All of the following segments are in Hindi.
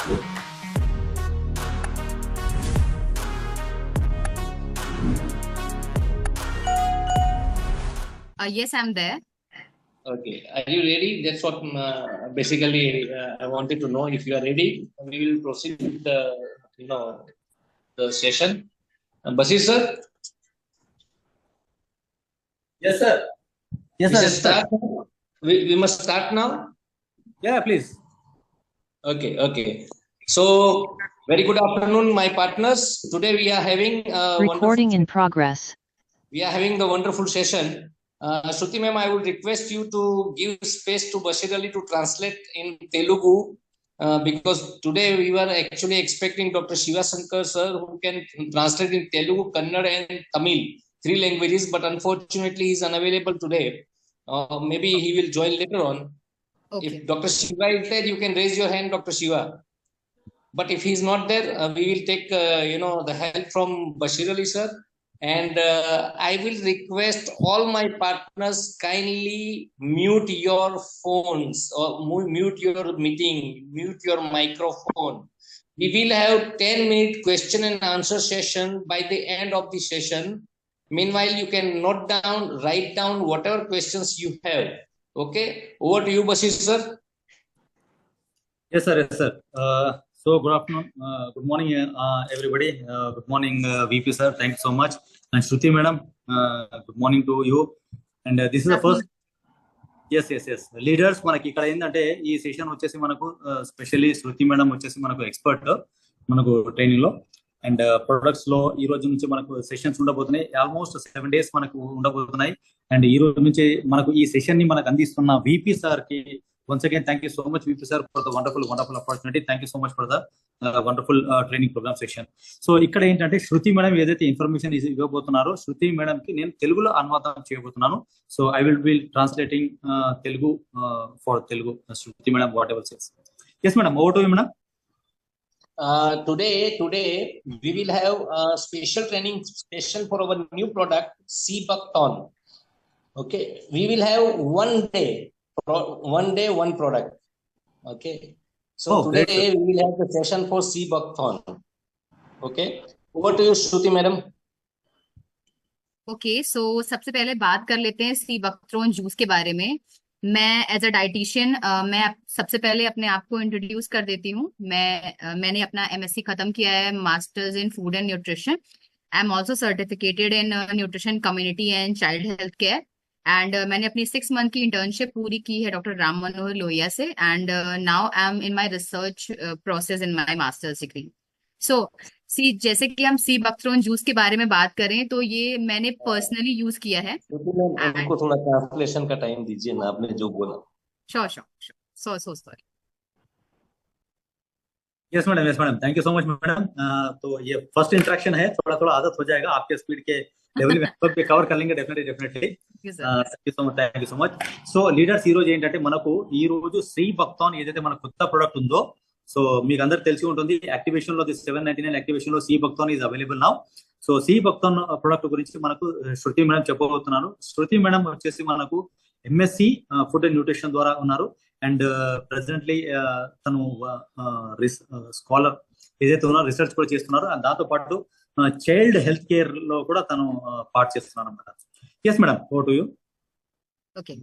Yes, I'm there. Okay, are you ready? That's what basically I wanted to know. If you are ready, we will proceed with the session. Basir sir. Yes, sir. Yes, We sir. should start. We must start now. Yeah, please. Okay. So, very good afternoon, my partners. Today we are having recording in progress. We are having the wonderful session. Shruti ma'am, I would request you to give space to Bashir Ali to translate in Telugu because today we were actually expecting Dr. Shiva Shankar sir who can translate in Telugu, Kannada and Tamil, 3 languages, but unfortunately he is unavailable today. Maybe he will join later on. Okay. If Dr. Shiva is there, you can raise your hand, Dr. Shiva. But if he's not there, we will take the help from Bashir Ali sir. And I will request all my partners kindly mute your phones or mute your meeting, mute your microphone. We will have 10-minute question and answer session by the end of the session. Meanwhile, you can write down whatever questions you have. Okay, over to you, Bashir sir. Yes, sir. Yes, sir. So good afternoon, good morning, everybody. Good morning, VP sir. Thanks so much. And Shruti madam, good morning to you. And this is the first. Yes. Leaders, మనకి ఇక్కడ ఏంటంటే ఈ సెషన్ వచ్చేసి మనకు స్పెషల్లీ శృతి మేడం వచ్చేసి మనకు ఎక్స్పర్ట్ మనకు ట్రైనింగ్ లో అండ్ ప్రొడక్ట్స్ లో ఈ రోజు నుంచి మనకు సెషన్స్ ఉండబోతున్నాయి. ఆల్మోస్ట్ 7 days మనకు ఉండబోతున్నాయి. అండ్ ఈ రోజు నుంచి మనకు ఈ సెషన్ ని మనకు అందిస్తున్న VP సార్ కి once again thank you so much VP sir for the wonderful opportunity. Thank you so much for the wonderful training program session. So ఇక్కడ ఏంటంటే శృతి మేడం ఏదైతే ఇన్ఫర్మేషన్ ఇవ్వబోతున్నారో శృతి మేడం కి నేను తెలుగులో అనువాదం చేయబోతున్నాను. So I will be translating Telugu for Telugu. Shruti madam what ever says. yes madam, over to you madam. Today we will have a special training session for our new product Seabuckthorn. Okay, we will have one day one product. Okay, so today we will have the session for Seabuckthorn. Okay, over to you Shruti madam. Okay, so सबसे पहले बात कर लेते हैं सीबकथ्रोन जूस के बारे में. मैं एज अ डाइटिशियन मैं सबसे पहले अपने आप को इंट्रोड्यूस कर देती हूँ. मैंने अपना MSc खत्म किया है, masters in food and nutrition. I am also certificated in nutrition community and child health care. And मैंने अपनी 6 month की इंटर्नशिप पूरी की है डॉक्टर राम मनोहर लोहिया से. And now I am in my research process in my masters degree. So जैसे कि हम सीबकथ्रोन जूस के बारे में बात करें तो ये मैंने पर्सनली यूज किया है. उनको थोड़ा ट्रांसलेशन का टाइम दीजिए ना, आपने जो बोला. Sure so sorry. yes madam, thank you so much madam. तो ये फर्स्ट इंटरेक्शन है, थोड़ा आदत हो जाएगा आपके स्पीड के लेवल में सब कवर कर लेंगे definitely. Thank you so much. So leaders ఈ రోజు ఏంటంటే మనకు ఈ రోజు శ్రీబక్థాన్ ఏదైతే మన కొత్త ప్రొడక్ట్ ఉందో, సో మీకు అందరికి తెలిసి ఉంటుంది యాక్టివేషన్ లో 799 యాక్టివేషన్ లో Seabuckthorn is available now. So Seabuckthorn product గురించి మనకు శృతి మేడం చెప్పబోతున్నాను. శృతి మేడం వచ్చేసి మనకు MSc ఫుడ్ అండ్ న్యూట్రిషన్ ద్వారా ఉన్నారు. అండ్ ప్రెసెంట్లీ తను స్కాలర్ ఏదైతే ఉన్నారో రీసెర్చ్ కూడా చేస్తున్నారు. అండ్ దాంతో పాటు చైల్డ్ హెల్త్ కేర్ లో కూడా తను పార్ట్ చేస్తున్నారు అన్నమాట. yes madam, over to you. Okay,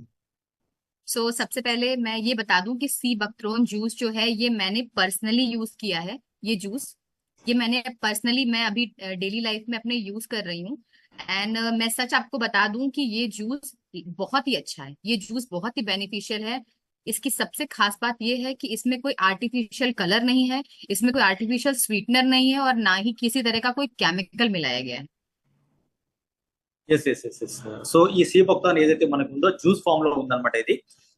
so सबसे पहले मैं ये बता दूं कि सीबकथ्रोन जूस जो है ये मैंने पर्सनली यूज किया है. ये जूस ये मैंने पर्सनली मैं अभी डेली लाइफ में अपने यूज कर रही हूँ. एंड मैं सच आपको बता दूं कि ये जूस बहुत ही अच्छा है. ये जूस बहुत ही बेनिफिशियल है. इसकी सबसे खास बात ये है कि इसमें कोई आर्टिफिशियल कलर नहीं है, इसमें कोई आर्टिफिशियल स्वीटनर नहीं है और ना ही किसी तरह का कोई केमिकल मिलाया गया है. yes. సో ఈ Seabuckthorn ఏదైతే మనకు ఉందో జ్యూస్ ఫామ్ లో ఉందన్నమాట. ఇది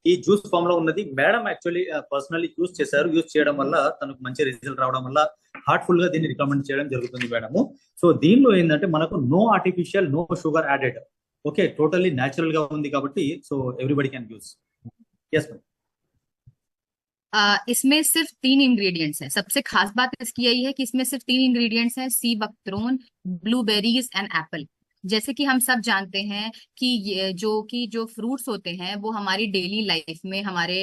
ఈ జ్యూస్ ఫామ్ లో ఉన్నది మేడం యాక్చువల్లీ పర్సనల్లీ యూజ్ చేశారు. యూజ్ చేయడం వల్ల తనకు మంచి రిజల్ట్ రావడం వల్ల హార్ట్ఫుల్ గా దీన్ని రికమెండ్ చేయడం జరుగుతుంది మేడము. సో దీనిలో ఏంటంటే మనకు no artificial, no sugar added. Okay, totally natural గా ఉంది కాబట్టి so everybody can use. yes ma'am. इसमें सिर्फ 3 इंग्रेडिएंट्स हैं. सबसे खास बात इसकी यही है कि इसमें सिर्फ 3 इंग्रेडिएंट्स हैं: सीबकथ्रोन, ब्लूबेरीज एंड एप्पल. जैसे कि हम सब जानते हैं कि जो फ्रूट्स होते हैं वो हमारी डेली लाइफ में हमारे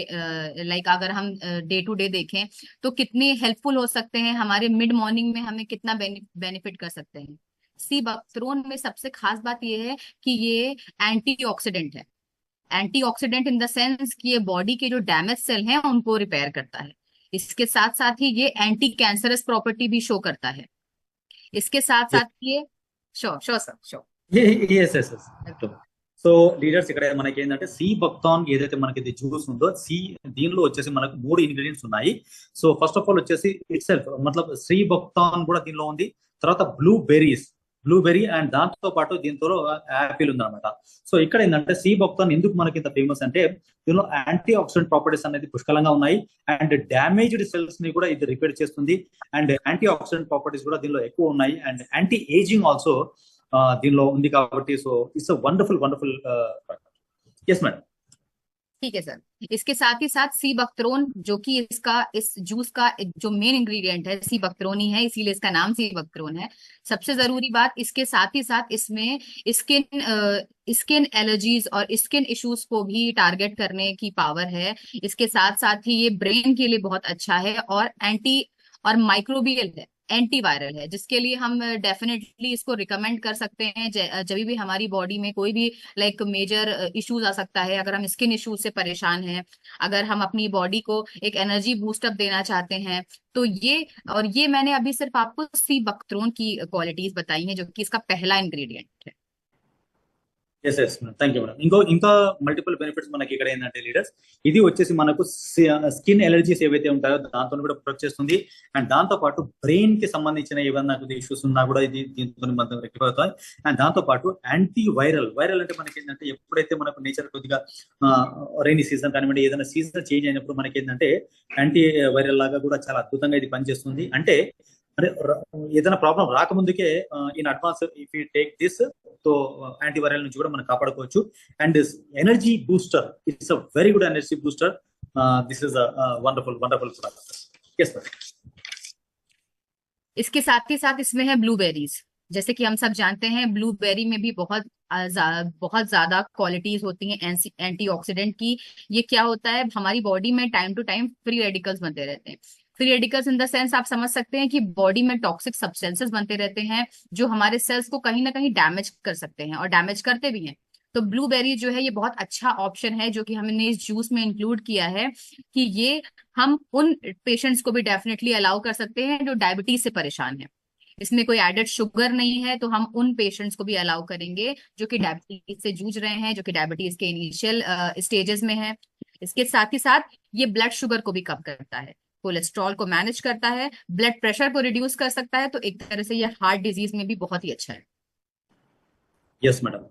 लाइक अगर हम डे टू डे देखें तो कितने हेल्पफुल हो सकते हैं, हमारे मिड मॉर्निंग में हमें कितना बेनिफिट कर सकते हैं। सी बकथ्रोन में सबसे खास बात ये है कि ये एंटीऑक्सीडेंट है। एंटीऑक्सीडेंट इन द सेंस कि ये बॉडी के जो डैमेज सेल हैं उनको रिपेयर करता है। इसके साथ साथ ही ये एंटी कैंसरस प्रॉपर्टी भी शो करता है। इसके साथ साथ ये sure sure sir sure. Yes yes yes so leaders ఇక్కడ మనకి ఏంటంటే సి బక్థాన్ ఏదైతే మనకి ఇది జ్యూస్ ఉందో దీనిలో వచ్చేసి మనకు 3 ఇంగ్రీడియంట్స్ ఉన్నాయి. సో ఫస్ట్ ఆఫ్ ఆల్ వచ్చేసి ఇట్ సెల్ఫ్ మతలబ్ సి బక్థాన్ కూడా దీనిలో ఉంది. తర్వాత బ్లూబెర్రీ అండ్ దాంతో పాటు దీంతో యాపిల్ ఉందన్నమాట. సో ఇక్కడ ఏంటంటే సి బక్థాన్ ఎందుకు మనకి ఇంత ఫేమస్ అంటే దీనిలో యాంటీ ఆక్సిడెంట్ ప్రాపర్టీస్ అనేది పుష్కలంగా ఉన్నాయి అండ్ డ్యామేజ్డ్ సెల్స్ ని కూడా ఇది రిపేర్ చేస్తుంది అండ్ యాంటీ ఆక్సిడెంట్ ప్రాపర్టీస్ కూడా దీనిలో ఎక్కువ ఉన్నాయి అండ్ యాంటీ ఏజింగ్ ఆల్సో దీనిలో ఉంది కాబట్టి so it's a wonderful yes madam. ठीक है सर। इसके साथ ही साथ सी बकथ्रोन जो कि इस जूस का जो मेन इंग्रेडिएंट है सी बकथ्रोन ही है, इसीलिए इसका नाम सी बकथ्रोन है। सबसे जरूरी बात इसके साथ ही साथ इसमें स्किन एलर्जीज और स्किन इश्यूज को भी टारगेट करने की पावर है। इसके साथ साथ ही ये ब्रेन के लिए बहुत अच्छा है और माइक्रोबियल है, एंटीवायरल है, जिसके लिए हम डेफिनेटली इसको रिकमेंड कर सकते हैं जब भी हमारी बॉडी में कोई भी लाइक मेजर इश्यूज आ सकता है। अगर हम स्किन इश्यूज से परेशान हैं, अगर हम अपनी बॉडी को एक एनर्जी बूस्टअप देना चाहते हैं तो ये मैंने अभी सिर्फ आपको सी बकथ्रोन की क्वालिटीज बताई हैं जो कि इसका पहला इंग्रेडिएंट है। Yes yes madam, thank you madam. ఇంకా మల్టిపుల్ బెనిఫిట్స్ మనకి ఇక్కడ ఏంటంటే లీడర్స్ ఇది వచ్చేసి మనకు స్కిన్ ఎలర్జీస్ ఏవైతే ఉంటాయో దాంతో కూడా ప్రొటెక్ట్ చేస్తుంది అండ్ దాంతో పాటు బ్రెయిన్ కి సంబంధించిన ఏమన్నా ఇష్యూస్ ఉన్నా కూడా ఇది దీంతో మనం రెక్టిఫై అవుతాయి అండ్ దాంతో పాటు యాంటీ వైరల్ అంటే మనకి ఏంటంటే ఎప్పుడైతే మనకు నేచర్ కొద్దిగా రైనీ సీజన్ కానివ్వండి ఏదైనా సీజన్ చేంజ్ అయినప్పుడు మనకి ఏంటంటే యాంటీ వైరల్ లాగా కూడా చాలా అద్భుతంగా ఇది పనిచేస్తుంది. అంటే ఏదైనా ప్రాబ్లం రాకముందుకే in advance if you take this so antiviral నుంచి కూడా మనం కాపాడుకోవచ్చు and energy booster, it's a very good energy booster. This is wonderful product. Yes sir. इसके साथ ही साथ इसमें है ब्लूबेरीज। जैसे कि हम सब जानते हैं ब्लूबेरी में भी बहुत ज्यादा क्वालिटीज होती हैं एंटीऑक्सीडेंट की। ये क्या होता है, हमारी बॉडी में time to time free radicals बनते रहते हैं। Free radicals in the sense आप समझ सकते हैं कि बॉडी में टॉक्सिक सब्सटेंसेस बनते रहते हैं जो हमारे सेल्स को कहीं ना कहीं डैमेज कर सकते हैं और डैमेज करते भी हैं। तो ब्लूबेरी जो है ये बहुत अच्छा ऑप्शन है जो कि हमने इस जूस में इंक्लूड किया है कि ये हम उन पेशेंट्स को भी डेफिनेटली अलाउ कर सकते हैं जो डायबिटीज से परेशान है। इसमें कोई एडेड शुगर नहीं है तो हम उन पेशेंट्स को भी अलाउ करेंगे जो कि डायबिटीज से जूझ रहे हैं, जो कि डायबिटीज के इनिशियल स्टेजेस में है। इसके साथ ही साथ ये ब्लड शुगर को भी कम करता है, कोलेस्ट्रॉल को मैनेज करता है, ब्लड प्रेशर को रिड्यूस कर सकता है। तो एक तरह से ये हार्ट डिजीज में भी बहुत ही अच्छा है। Yes madam.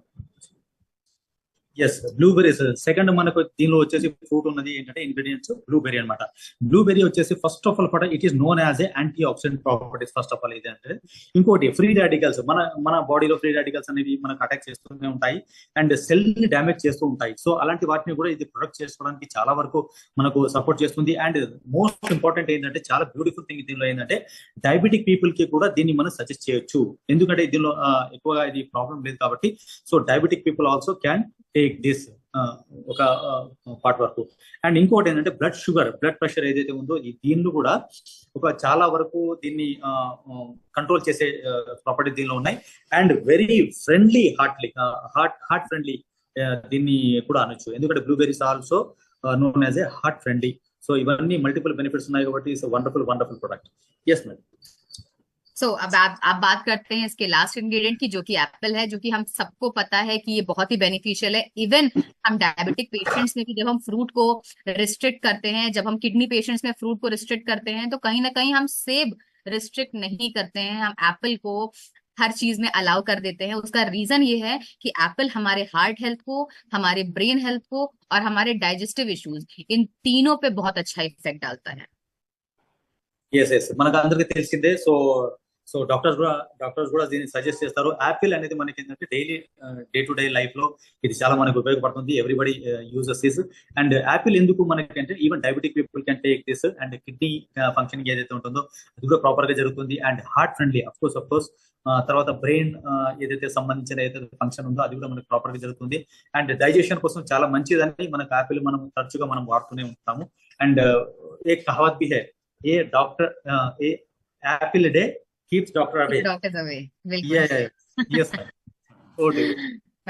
Yes blueberries second మనకు దీనిలో వచ్చేసి ఫ్రూట్ ఉన్నది ఏంటంటే ఇంగ్రీడియంట్స్ బ్లూబెర్రీ అనమాట. బ్లూబెర్రీ వచ్చేసి first of all it is known as a anti oxidant properties. First of all ఏంటంటే ఇంకోటి ఫ్రీ రాడికల్స్, మన బాడీలో ఫ్రీ రాడికల్స్ అనేవి మనకు అటాక్ చేస్తూనే ఉంటాయి అండ్ సెల్ ని డ్యామేజ్ చేస్తూ ఉంటాయి. సో అలాంటి వాటిని కూడా ఇది ప్రొటెక్ట్ చేసుకోవడానికి చాలా వరకు మనకు సపోర్ట్ చేస్తుంది. అండ్ మోస్ట్ ఇంపార్టెంట్ ఏంటంటే చాలా బ్యూటిఫుల్ థింగ్ దీనిలో ఏంటంటే డయాబెటిక్ పీపుల్ కి కూడా దీన్ని మనం సజెస్ట్ చేయొచ్చు, ఎందుకంటే దీనిలో ఎక్కువగా ఇది ప్రాబ్లం లేదు కాబట్టి. So diabetic people also can take this ఒక పార్ట్ వరకు. అండ్ ఇంకోటి ఏంటంటే బ్లడ్ ప్రెషర్ ఏదైతే ఉందో దీనిలో కూడా ఒక చాలా వరకు దీన్ని కంట్రోల్ చేసే ప్రాపర్టీ దీనిలో ఉన్నాయి. And very friendly heart friendly దీన్ని కూడా అనొచ్చు, ఎందుకంటే blueberries also known as a heart friendly. So ఇవన్నీ మల్టిపుల్ బెనిఫిట్స్ ఉన్నాయి కాబట్టి it's wonderful product. Yes madam. So अब आप बात करते हैं इसके लास्ट इंग्रेडिएंट की जो कि एप्पल है, जो कि हम सबको पता है कि ये बहुत ही बेनिफिशियल है। इवन हम डायबिटिक पेशेंट्स में भी जब हम फ्रूट को रिस्ट्रिक्ट करते हैं, जब हम किडनी पेशेंट्स में फ्रूट को रिस्ट्रिक्ट करते हैं तो कहीं ना कहीं हम सेब रिस्ट्रिक्ट नहीं करते हैं, हम एप्पल को हर चीज में अलाउ कर देते हैं। उसका रीजन ये है कि एप्पल हमारे हार्ट हेल्थ को, हमारे ब्रेन हेल्थ को और हमारे डाइजेस्टिव इश्यूज इन तीनों पे बहुत अच्छा इफेक्ट डालता है. ఎస్ మనకు అందరికి తెలిసిందే. సో సో డాక్టర్స్ కూడా దీన్ని సజెస్ట్ చేస్తారు. యాపిల్ అనేది మనకి ఏంటంటే daily day to day life లో ఇది చాలా మనకు ఉపయోగపడుతుంది. Everybody uses this. And Apple ఎందుకు మనకంటే even diabetic people can take this. And kidney functioning ఏదైతే ఉంటుందో అది కూడా ప్రాపర్ గా జరుగుతుంది. And heart friendly of course. తర్వాత బ్రెయిన్ ఏదైతే సంబంధించిన ఏదైతే ఫంక్షన్ ఉందో అది కూడా మనకు ప్రాపర్ గా జరుగుతుంది. అండ్ డైజెషన్ కోసం చాలా మంచిదని మనకు యాపిల్ మనం తరచుగా మనం వాడుతూనే ఉంటాము. అండ్ ఏ కహావత్ బి హై, a doctor a apple day keeps doctor away. Doctors away, बिल्कुल। Yeah. Yes sir. Okay.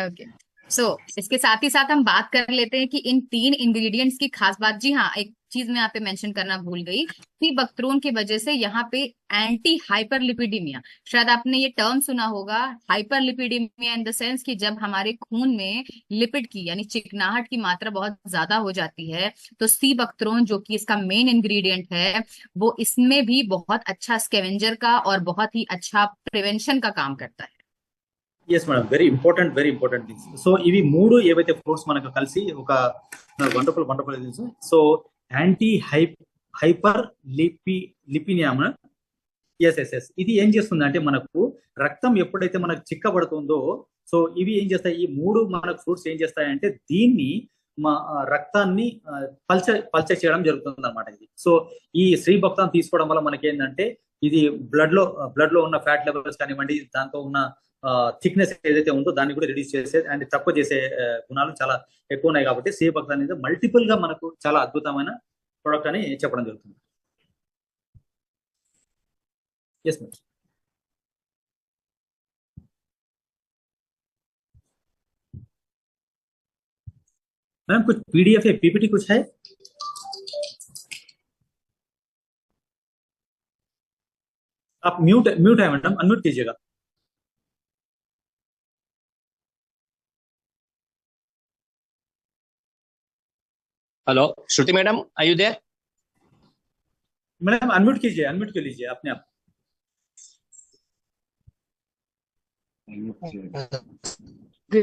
Okay, so इसके साथ ही साथ हम बात कर लेते हैं कि इन 3 इंग्रेडिएंट्स की खास बात। जी हाँ, एक चीज मैं यहाँ पे मेंशन करना भूल गई। सी बकथ्रोन की वजह से यहाँ पे एंटी हाइपरलिपिडीमिया, शायद आपने ये टर्म सुना होगा, हाइपरलिपिडीमिया इन द सेंस कि जब हमारे खून में लिपिड की यानी चिकनाहट की मात्रा बहुत ज्यादा हो जाती है, तो सी बकथ्रोन जो कि इसका मेन इंग्रेडिएंट है, वो इसमें भी बहुत अच्छा स्कैवेंजर का और बहुत ही अच्छा प्रिवेंशन का काम करता है। Yes madam, very important things. So ఇవి 3 ఏవైతే ఫ్రూట్స్ మనకు కలిసి ఒక wonderful things. So anti hyperlipidaemia. Yes ఇది ఏం చేస్తుంది అంటే మనకు రక్తం ఎప్పుడైతే మనకు చిక్కబడుతుందో, సో ఇవి ఏం చేస్తాయి, ఈ 3 మనకు ఫ్రూట్స్ ఏం చేస్తాయంటే దీన్ని రక్తాన్ని పల్చ చేయడం జరుగుతుంది అనమాట ఇది. సో ఈ శ్రీ భక్తాన్ని తీసుకోవడం వల్ల మనకి ఏంటంటే ఇది బ్లడ్ లో ఉన్న ఫ్యాట్ లెవెల్స్ కానివ్వండి, దాంతో ఉన్న థిక్నెస్ ఏదైతే ఉందో దాన్ని కూడా రిడ్యూస్ చేసే అండ్ తక్కువ చేసే గుణాలు చాలా ఎక్కువ ఉన్నాయి. కాబట్టి శ్రీ భక్త అనేది మల్టిపుల్ గా మనకు చాలా అద్భుతమైన ప్రొడక్ట్ అని చెప్పడం జరుగుతుంది. Yes madam. मैम कुछ पीडीएफ है, पीपीटी कुछ है? आप म्यूट है मैडम, अनम्यूट कीजिएगा. Hello Shruti madam, are you there? Madam unmute कर लीजिए अपने आप.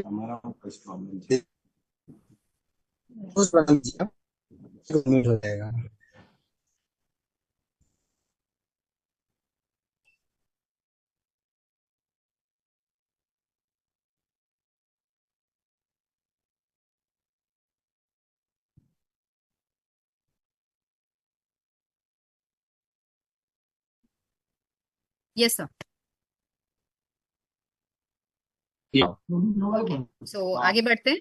हमारा कुछ प्रॉब्लम उस बटन हो जाएगा. Yes sir. सो आगे बढ़ते हैं.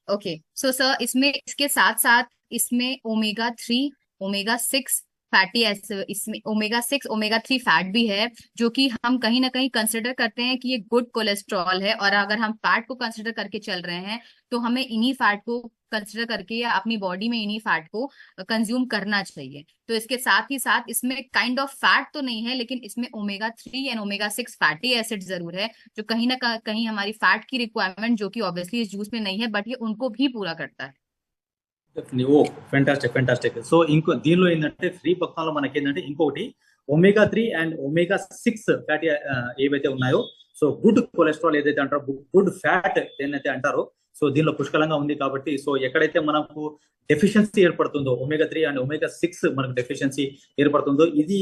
ओके, सो सर इसमें इसके साथ साथ इसमें ओमेगा 3, ओमेगा 6 फैटी एसिड, इसमें ओमेगा 6 ओमेगा 3 फैट भी है, जो कि हम कहीं ना कहीं कंसिडर करते हैं कि ये गुड कोलेस्ट्रॉल है. और अगर हम फैट को कंसिडर करके चल रहे हैं तो हमें इन्हीं फैट को कंसिडर करके या अपनी बॉडी में इन्हीं फैट को कंज्यूम करना चाहिए. तो इसके साथ ही साथ इसमें काइंड ऑफ फैट तो नहीं है, लेकिन इसमें omega 3 and omega 6 fatty acid जरूर है, जो कहीं ना कहीं हमारी फैट की रिक्वायरमेंट, जो कि ऑब्वियसली इस जूस में नहीं है, बट ये उनको भी पूरा करता है. Oh fantastic. సో ఇంకో దీనిలో ఏంటంటే ఫ్రీ పక్షంలో మనకి ఏంటంటే ఇంకొకటి ఒమేగా 3 అండ్ ఒమేగా 6 ఫ్యాటీ ఏవైతే ఉన్నాయో, సో గుడ్ కొలెస్ట్రాల్ ఏదైతే అంటారో, గుడ్ ఫ్యాట్ ఏదైతే అంటారో, సో దీనిలో పుష్కలంగా ఉంది. కాబట్టి సో ఎక్కడైతే మనకు డెఫిషియన్సీ ఏర్పడుతుందో ఒమేగా 3 అండ్ ఒమేగా 6 మనకు డెఫిషియన్సీ ఏర్పడుతుందో, ఇది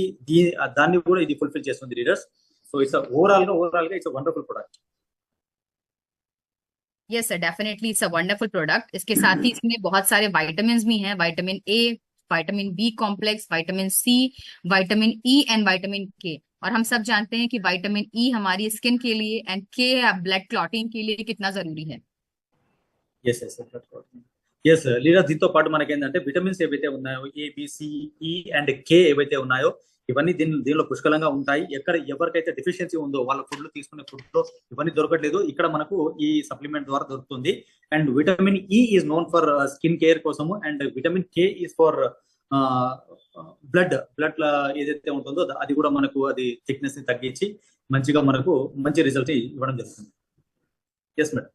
దాన్ని కూడా ఇది ఫుల్ఫిల్ చేస్తుంది రీడర్స్. సో ఇట్స్ ఓవరాల్ గా it's wonderful product. Yes sir, definitely it's a wonderful product. इसके साथ ही इसमें बहुत सारे विटामिन भी हैं, vitamin A, vitamin B complex, vitamin C, vitamin E and vitamin K. और हम सब जानते हैं कि विटामिन ई हमारी स्किन के लिए एंड के ब्लड क्लॉटिंग के लिए कितना जरूरी है. ఎస్ లీడర్, దీంతో పాటు మనకి ఏంటంటే విటమిన్స్ ఏవైతే ఉన్నాయో, ఏబిసిఈ అండ్ కే ఏవైతే ఉన్నాయో, ఇవన్నీ దీనిలో పుష్కలంగా ఉంటాయి. ఎవరికైతే డెఫిషియన్సీ ఉందో వాళ్ళ ఫుడ్ లో తీసుకునే ఫుడ్ లో ఇవన్నీ దొరకట్లేదు, ఇక్కడ మనకు ఈ సప్లిమెంట్ ద్వారా దొరుకుతుంది. And vitamin E is known for skin care కోసము, and vitamin K is for blood ఏదైతే ఉంటుందో అది కూడా మనకు అది థిక్నెస్ ని తగ్గించి మంచిగా మనకు మంచి రిజల్ట్ ఇవ్వడం జరుగుతుంది. Yes madam.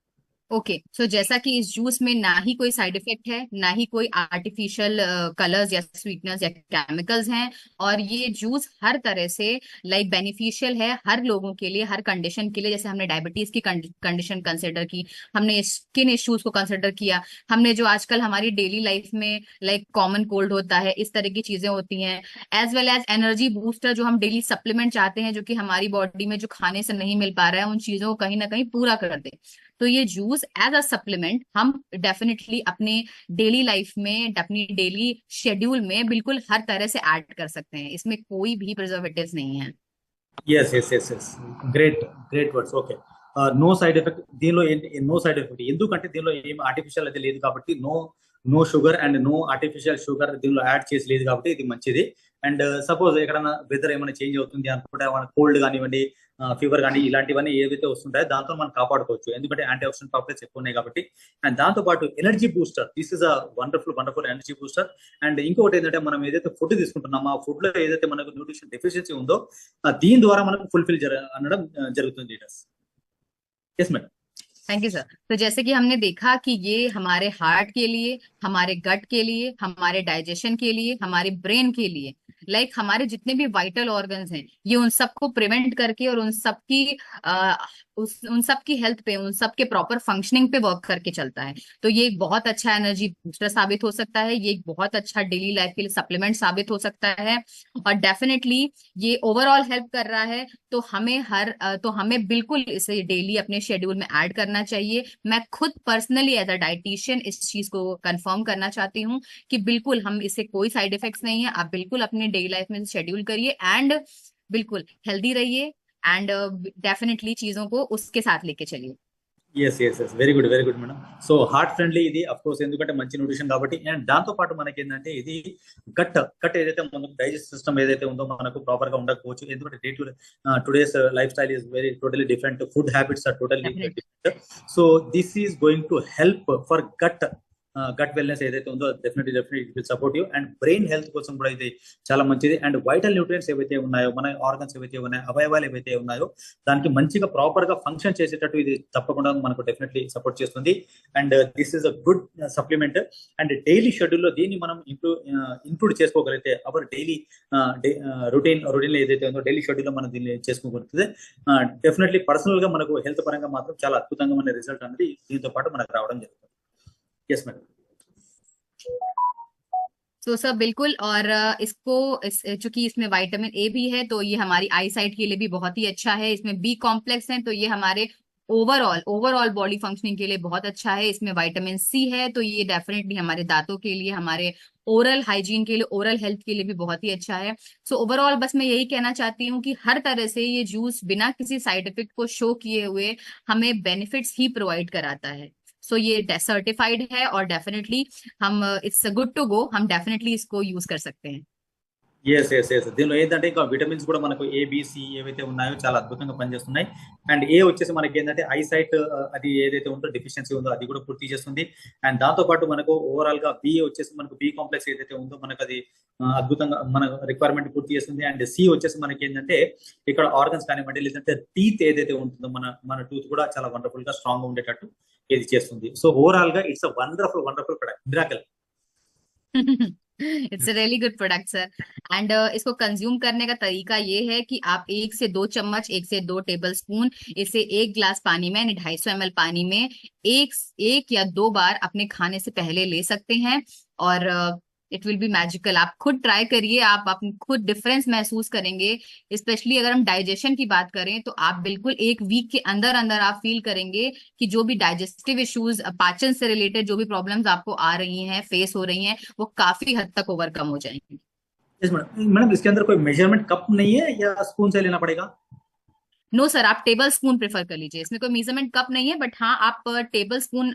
ओके सो जैसा कि इस जूस में ना ही कोई साइड इफेक्ट है, ना ही कोई आर्टिफिशियल कलर्स या स्वीटनर्स या केमिकल्स हैं, और ये जूस हर तरह से लाइक बेनिफिशियल है हर लोगों के लिए, हर कंडीशन के लिए। जैसे हमने डायबिटीज की कंडीशन कंसिडर की, हमने स्किन इश्यूज को कंसिडर किया, हमने जो आजकल हमारी डेली लाइफ में लाइक कॉमन कोल्ड होता है, इस तरह की चीजें होती हैं, as well as energy booster जो हम डेली सप्लीमेंट चाहते हैं, जो कि हमारी बॉडी में जो खाने से नहीं मिल पा रहा है, उन चीजों को कहीं ना कहीं पूरा कर दे। तो ये जूस एज अ सप्लीमेंट हम डेफिनेटली अपने डेली लाइफ में, अपनी डेली शेड्यूल में बिल्कुल हर तरह से ऐड कर सकते हैं। इसमें कोई भी प्रिजर्वेटिव्स नहीं है। Yes great great words okay no side effect దీనిలో నో సైడ్ ఎఫెక్ట్ ఎందుకంటే దీనిలో ఏం ఆర్టిఫిషియల్ అయితే లేదు కాబట్టి no sugar and no artificial sugar దీనిలో యాడ్ చేసి లేదు కాబట్టి ఇది మంచిది అండ్ సపోజ్ ఎక్కడైనా వెదర్ ఏమైనా చేంజ్ అవుతుంది అనుకుంటే మన కోల్డ్ కానివ్వండి ఫీవర్ కానీ ఇలాంటివన్నీ ఏవైతే వస్తుంటాయో దాంతో మనం కాపాడుకోవచ్చు ఎందుకంటే యాంటీ ఆక్సిడెంట్ ప్రాపర్టీస్ ఎక్కువ ఉన్నాయి కాబట్టి అండ్ దాంతో పాటు energy booster this is a wonderful energy booster and ఇంకొకటి ఏంటంటే మనం ఏదైతే ఫుడ్ తీసుకుంటున్నామో ఆ ఫుడ్ లో ఏదైతే మనకు న్యూట్రిషన్ డెఫిషియన్సీ ఉందో దీని ద్వారా మనకు ఫుల్ఫిల్ అనడం జరుగుతుంది yes madam thank you sir. तो जैसे कि हमने देखा कि ये हमारे हार्ट के लिए, हमारे गट के लिए, हमारे डाइजेशन के लिए, हमारे ब्रेन के लिए, लाइक हमारे जितने भी वाइटल ऑर्गन्स हैं, ये उन सबको प्रिवेंट करके और उन सबकी उन सबकी हेल्थ पे, उन सबके प्रॉपर फंक्शनिंग पे वर्क करके चलता है। तो ये एक बहुत अच्छा एनर्जी बूस्टर साबित हो सकता है, ये एक बहुत अच्छा डेली लाइफ के लिए सप्लीमेंट साबित हो सकता है, और डेफिनेटली ये ओवरऑल हेल्प कर रहा है। तो हमें बिल्कुल इसे डेली अपने शेड्यूल में ऐड करना चाहिए। मैं खुद पर्सनली एज अ डाइटिशियन इस चीज को कंफर्म करना चाहती हूँ कि बिल्कुल हम इससे कोई साइड इफेक्ट्स नहीं है। आप बिल्कुल अपने डेली लाइफ में शेड्यूल करिए एंड बिल्कुल हेल्दी रहिए एंड डेफिनेटली चीजों को उसके साथ लेके चलिए। Yes very good madam so heart friendly ఇది అఫ్ కోర్స్ ఎందుకంటే మంచి న్యూట్రిషన్ కాబట్టి అండ్ దాంతో పాటు మనకి ఏంటంటే ఇది గట్ ఏదైతే మనకు డైజెస్ట్ సిస్టమ్ ఏదైతే ఉందో మనకు ప్రాపర్ గా ఉండకపోవచ్చు ఎందుకంటే today's lifestyle is very totally different food habits are totally different so this is going to help for gut wellness ఏదైతే ఉందో definitely it will support you and brain health కోసం కూడా ఇది చాలా మంచిది అండ్ వైటల్ న్యూట్రియన్స్ ఏవైతే ఉన్నాయో మన ఆర్గన్స్ ఏవైతే ఉన్నాయో అవయవాలు ఏవైతే ఉన్నాయో దానికి మంచిగా ప్రాపర్ గా ఫంక్షన్ చేసేటట్టు ఇది తప్పకుండా మనకు డెఫినెట్లీ సపోర్ట్ చేస్తుంది and this is a good supplement and daily schedule లో దీన్ని మనం ఇంక్లూడ్ చేసుకోగలిగితే అవర్ డైలీ రొటీన్ లో ఏదైతే ఉందో డైలీ షెడ్యూల్ లో మనం దీన్ని చేసుకోగలుగుతుంది డెఫినెట్లీ పర్సనల్ గా మనకు హెల్త్ పరంగా మాత్రం చాలా అద్భుతంగా మన రిజల్ట్ అనేది దీంతో పాటు మనకు రావడం జరుగుతుంది यस मैडम तो सर बिल्कुल, और चूंकि इसमें विटामिन ए भी है, तो ये हमारी आई साइट के लिए भी बहुत ही अच्छा है। इसमें बी कॉम्प्लेक्स है, तो ये हमारे ओवरऑल बॉडी फंक्शनिंग के लिए बहुत अच्छा है। इसमें विटामिन सी है, तो ये डेफिनेटली हमारे दांतों के लिए, हमारे ओरल हाइजीन के लिए, ओरल हेल्थ के लिए भी बहुत ही अच्छा है। सो ओवरऑल बस मैं यही कहना चाहती हूँ कि हर तरह से ये जूस बिना किसी साइड इफेक्ट को शो किए हुए हमें बेनिफिट्स ही प्रोवाइड कराता है। सो ये सर्टिफाइड है और डेफिनेटली हम इट्स गुड टू गो, हम डेफिनेटली इसको यूज कर सकते हैं। ఎస్ దీనిలో ఏంటంటే ఇంకా విటమిన్స్ కూడా మనకు ఏబిసి ఏవైతే ఉన్నాయో చాలా అద్భుతంగా పనిచేస్తున్నాయి అండ్ ఏ వచ్చేసి మనకి ఏంటంటే ఐసైట్ అది ఏదైతే ఉందో డెఫిషియన్సీ ఉందో అది కూడా పూర్తి చేస్తుంది అండ్ దాంతో పాటు మనకు ఓవరాల్ గా బి వచ్చేసి మనకు బి కాంప్లెక్స్ ఏదైతే ఉందో మనకు అది అద్భుతంగా మన రిక్వైర్మెంట్ పూర్తి చేస్తుంది అండ్ సి వచ్చేసి మనకి ఏంటంటే ఇక్కడ ఆర్గన్స్ కానివ్వండి లేదంటే టీత్ ఏదైతే ఉంటుందో మన టూత్ కూడా చాలా వండర్ఫుల్ గా స్ట్రాంగ్ గా ఉండేటట్టు ఇది చేస్తుంది సో ఓవరాల్ గా it's a wonderful product miracle it's a really good product sir. And इसको कंज्यूम करने का तरीका ये है कि आप 1 से 2 चम्मच, 1 से 2 टेबल स्पून इसे 1 ग्लास पानी में, यानी 250 ml पानी में एक या 2 बार अपने खाने से पहले ले सकते हैं, और इट विल बी मैजिकल। आप खुद ट्राई करिए, आप खुद डिफरेंस महसूस करेंगे। स्पेशली अगर हम डाइजेशन की बात करें तो आप बिल्कुल 1 वीक के अंदर आप फील करेंगे कि जो भी डाइजेस्टिव इश्यूज, पाचन से रिलेटेड जो भी प्रॉब्लम्स आपको आ रही हैं, फेस हो रही हैं, वो काफी हद तक ओवरकम हो जाएंगी। यस मैडम इसके अंदर कोई मेजरमेंट कप नहीं है या स्पून से लेना पड़ेगा? नो सर, आप टेबल स्पून प्रेफर कर लीजिए। इसमें कोई मेजरमेंट कप नहीं है, बट हाँ आप टेबल स्पून,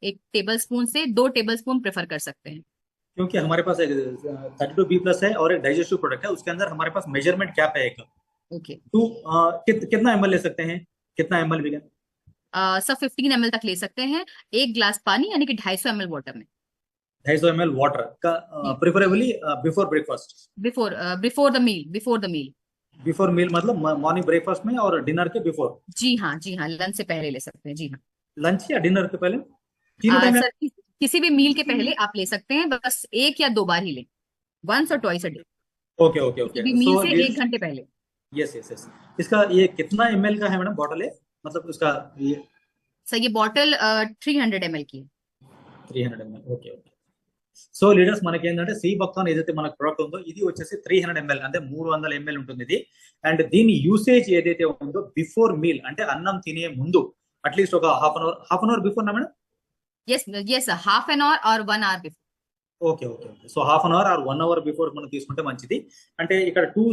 1 टेबल स्पून से 2 टेबल स्पून प्रेफर कर सकते हैं। क्योंकि हमारे पास 32B+ है और एक डाइजेस्टिव प्रोडक्ट है, उसके अंदर हमारे पास मेजरमेंट कैप है एक। ओके तो कितना ml ले सकते हैं? कितना ml भी सर 15 ml तक ले सकते हैं 1 ग्लास पानी, यानी कि 250 ml वाटर में। 250 ml वाटर का preferably before breakfast, before the meal. Before meal मतलब मॉर्निंग ब्रेकफास्ट में और डिनर के बिफोर। जी हाँ, लंच से पहले ले सकते हैं। जी हाँ। लंच या डिनर के पहले तीनों टाइम? सर किसी भी मील के पहले आप ले सकते हैं, बस 1 या 2 बार ही लें, वंस और twice a day, okay okay किसी ओके। भी मील सो से 1 घंटे पहले। Yes yes yes. इसका ये कितना ml का है मैडम बॉटल है, मतलब उसका ये? सर ये बॉटल 300 ml की है। 300 ml, okay okay. So leaders మనకి ఏంటంటే సి బక్తాన్ ఏదైతే మనకు ప్రొడక్ట్ ఉందో ఇది వచ్చేసి 300 ml, అంటే 300 ml ఉంటుంది ఇది. అండ్ దీని యూసేజ్ ఏదైతే ఉందో బిఫోర్ మీల్, అంటే అన్నం తినే ముందు అట్లీస్ట్ ఒక హాఫ్ అన్ అవర్ బిఫోర్ నా madam? Yes yes sir, half an hour or 1 hour before. Okay okay okay. So half an hour or 1 hour before మనం తీసుకుంటే మంచిది. అంటే ఇక్కడ 2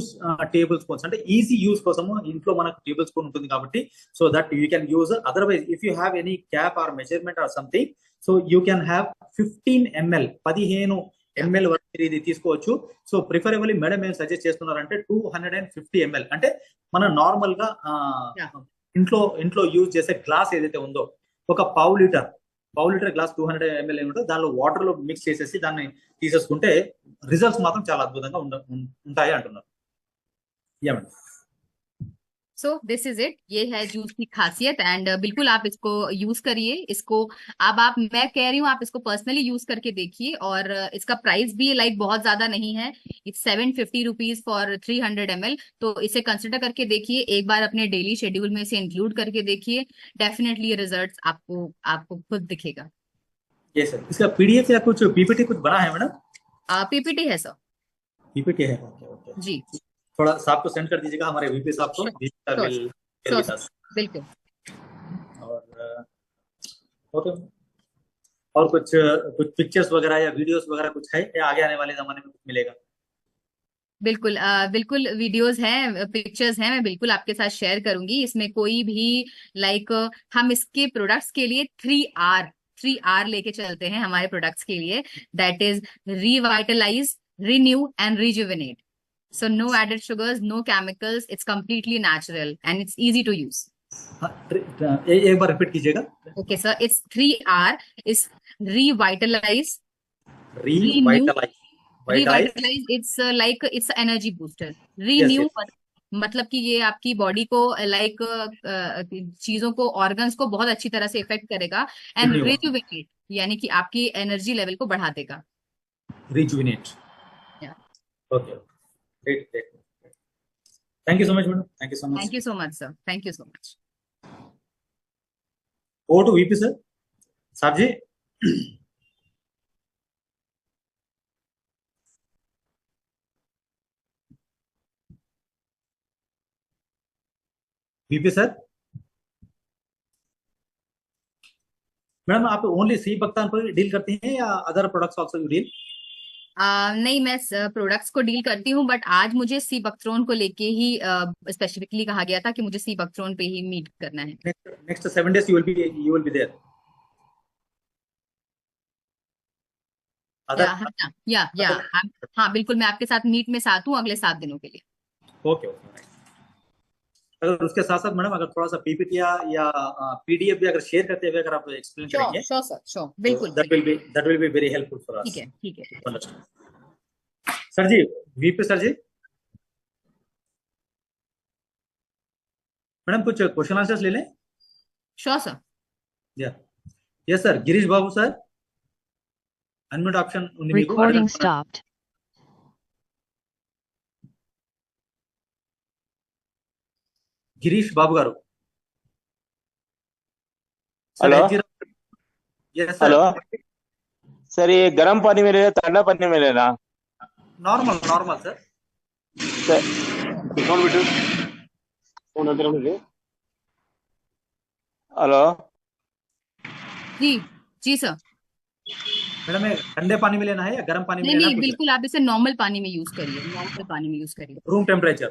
టేబుల్ స్పూన్స్, అంటే ఈజీ యూస్ కోసము ఇంట్లో మనకు టేబుల్ స్పూన్ ఉంటుంది కాబట్టి, so that you can use. Otherwise if you have any cap or measurement or something, so you can have 15 ml, 15 ml వరకు మీరు ఇది తీసుకోవచ్చు. సో ప్రిఫరబుల్లీ మేడం ఏం సజెస్ట్ చేస్తున్నారంటే 250 ml, అంటే మనం నార్మల్ గా ఇంట్లో యూజ్ చేసే గ్లాస్ ఏదైతే ఉందో ఒక పావు లీటర్ గ్లాస్ 200 ml ఏమిటో దానిలో వాటర్ లో మిక్స్ చేసేసి దాన్ని తీసేసుకుంటే రిజల్ట్స్ మాత్రం చాలా అద్భుతంగా ఉంటాయి అంటున్నారు. Yeah madam. So this is it, ये है जूस की खासियत एंड बिल्कुल आप इसको यूज करिए इसको। अब मैं कह रही हूँ आप इसको पर्सनली यूज करके देखिए, और इसका प्राइस भी लाइक बहुत ज्यादा नहीं है, इट्स 750 रुपीज फॉर 300 ml। तो इसे कंसिडर करके देखिए, एक बार अपने डेली शेड्यूल में इसे इंक्लूड करके देखिए, डेफिनेटली रिजल्ट आपको खुद दिखेगा। Yes sir. इसका पीडीएफ या कुछ पीपीटी कुछ बना है मैडम? पीपीटी है सर। पीपीटी है, ओके ओके जी। थोड़ा साहब को सेंड कर दीजिएगा, हमारे वीपी साहब को। बिल्कुल। और ओके, और कुछ पिक्चर्स वगैरह या वीडियोस वगैरह कुछ है या आगे आने वाले जमाने में कुछ मिलेगा? बिल्कुल वीडियोस हैं, पिक्चर्स हैं, मैं बिल्कुल आपके साथ शेयर करूंगी। इसमें कोई भी लाइक हम इसके प्रोडक्ट्स के लिए 3R लेके चलते हैं हमारे प्रोडक्ट्स के लिए, that is revitalise, renew and rejuvenate. So no added sugars, no chemicals, it's completely natural and it's easy to use. एक बार रिपीट कीजिएगा। Okay sir, it's 3R, is revitalize, revitalize, it's like it's an energy booster. Renew, yes. मतलब कि ये आपकी बॉडी को लाइक चीजों को, ऑर्गन्स को बहुत अच्छी तरह से इफेक्ट करेगा, एंड रिजुविनेट यानी कि आपकी एनर्जी लेवल को बढ़ा देगा। Rejuvenate, okay, great. Thank you so much madam, thank you so much. Thank you so much sir, thank you so much. Over to VP sir. साहब जी, VP सर। मैडम आप ओनली सी बक्तान पर डील करती हैं या other products also you deal? नहीं, मैं प्रोडक्ट्स को डील करती हूँ, बट आज मुझे सी बक्थ्रोन को लेके ही स्पेसिफिकली कहा गया था कि मुझे सी बक्थ्रोन पे ही मीट करना है। Next 7 days you will be there. हाँ बिल्कुल, मैं आपके साथ मीट में साथ हूँ अगले 7 दिनों के लिए। ओके। अगर उसके साथ साथ मैडम अगर थोड़ा सा पीपीटी या पीडीएफ भी अगर शेयर करते हुए अगर आप एक्सप्लेन करेंगे, श्योर सर, श्योर, बिल्कुल, that will be very helpful for us. ठीक है सर जी, वीपी सर जी, मैडम कुछ क्वेश्चन आंसर्स ले लें? Sure sir. Yes sir. Girish Babu sir, unmute option Recording stopped. Girish Babu గారు। Hello. Yes sir. Hello sir, ये गर्म पानी में लेना, ठंडा पानी में लेना? Normal sir. हेलो जी सर। मैडम ठंडे पानी में लेना है या गर्म पानी में लेना? नहीं, बिल्कुल आप इसे नॉर्मल पानी में यूज करिए, नॉर्मल पानी में यूज करिए, room temperature.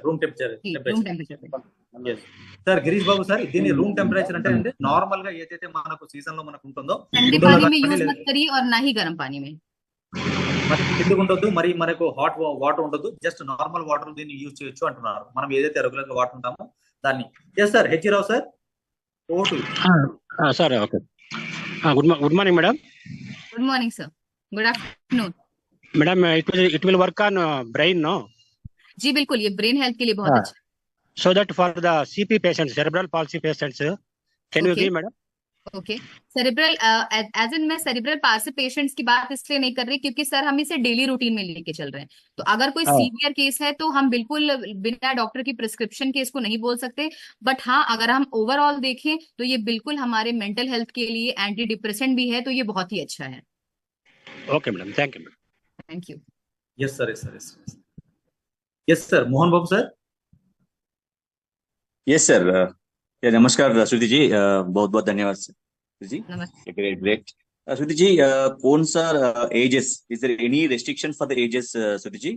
yes sir. Girish Babu sir, దీని రూమ్ టెంపరేచర్ అంటే నార్మల్ గా ఏదైతే మనకు సీజన్ లో మనకు ఉంటుందో ठंडे पानी में यूज मत करिए और ना ही गर्म पानी में। మరి ఎందుకు ఉండొద్దు, మరి మనకు హాట్ వాటర్ ఉండదు, జస్ట్ నార్మల్ వాటర్ దీన్ని యూజ్ చేయొచ్చు అంటున్నారు, మనం ఏదైతే రెగ్యులర్ గా వాడుతుంటామో దాన్ని। Yes sir, H Rao sir, over to you sir. Okay, good morning madam. Good morning sir, good afternoon madam. It will work on brain, no? जी बिल्कुल, ये ब्रेन हेल्थ के लिए बहुत अच्छा। So that for the CP patients, cerebral palsy patients, can you give madam? Okay. Cerebral age in मैं सेरिब्रल पाल्सी पेशेंट्स की बात इसलिए नहीं कर रही क्योंकि सर हम इसे डेली रूटीन में लेके चल रहे हैं। तो अगर कोई हाँ। सीवियर केस है तो हम बिल्कुल बिना डॉक्टर की प्रिस्क्रिप्शन के इसको नहीं बोल सकते। बट हाँ, अगर हम ओवरऑल देखें तो ये बिल्कुल हमारे मेंटल हेल्थ के लिए एंटी डिप्रेसेंट भी है, तो ये बहुत ही अच्छा है। Okay madam, thank you madam. Thank you. Yes sir, yes sir, yes yes sir, Mohan Babu sir. Yes sir. नमस्कार श्रुति जी, बहुत बहुत धन्यवाद श्रुति जी। नमस्ते। Great great. श्रुति जी, कौन सा ages, is there any restriction for the ages Shruti ji?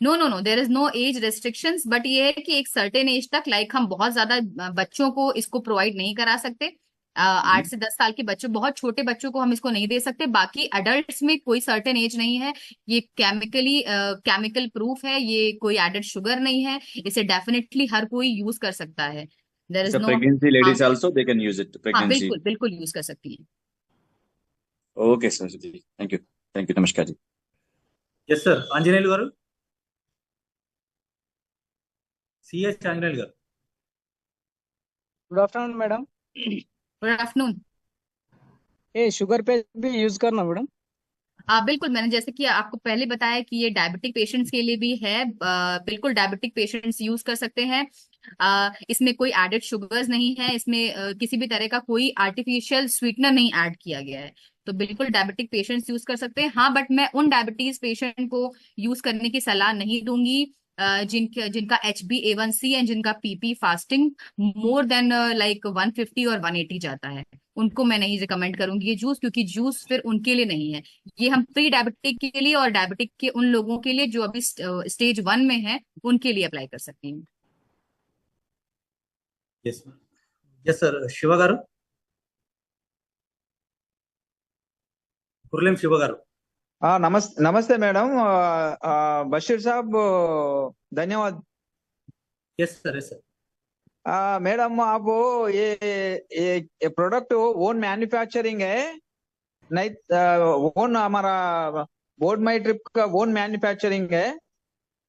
No no no, there is no age restrictions, but ये है कि एक सर्टेन एज तक, लाइक हम बहुत ज्यादा बच्चों को इसको प्रोवाइड नहीं करा सकते। 8 से 10 साल के बच्चों, बहुत छोटे बच्चों को हम इसको नहीं दे सकते। बाकी अडल्ट्स में कोई सर्टेन एज नहीं है। ये केमिकल प्रूफ है, ये कोई एडेड शुगर नहीं है। इसे डेफिनेटली हर कोई यूज कर सकता है। There is So no pregnancy ladies harm. also they can use it. हाँ Pregnancy. बिल्कुल बिल्कुल यूज कर सकती हैं। Okay sir, Shruti ji. Thank you. Thank you. Namaskar ji. Yes sir, Anjaneyulu గారు, సిఎస్ ఆంజనేయులు గారు. Good afternoon madam. Good afternoon. ये शुगर पे भी यूज करना मैडम? बिल्कुल, मैंने जैसे कि आपको पहले बताया कि ये डायबिटिक पेशेंट्स के लिए भी है। बिल्कुल डायबिटिक पेशेंट्स यूज कर सकते हैं। इसमें कोई एडेड शुगर्स नहीं है, इसमें किसी भी तरह का कोई आर्टिफिशियल स्वीटनर नहीं ऐड किया गया है। तो बिल्कुल डायबिटिक पेशेंट्स यूज कर सकते हैं। हाँ, बट मैं उन डायबिटीज पेशेंट को यूज करने की सलाह नहीं दूंगी जिनका HbA1c एंड जिनका PP fasting more than like 150 और 180 जाता है। उनको मैं नहीं रिकमेंड करूंगी ये जूस, क्योंकि जूस फिर उनके लिए नहीं है। ये हम प्री डायबिटिक के लिए और डायबिटिक के उन लोगों के लिए जो अभी स्टेज 1 में है, उनके लिए अप्लाई कर सकती हूँ। ఎస్ ఎస్ సార్, శివ గారు, కుర్లేం శివ గారు. नमस्ते नमस्ते मैडम। बशीर साहब, धन्यवाद। Yes sir, yes sir. Madam आप ये प्रोडक्ट ओन मैन्युफैक्चरिंग है नहीं? ओन हमारा बोर्ड माई ट्रिप का ओन मैन्युफैक्चरिंग है,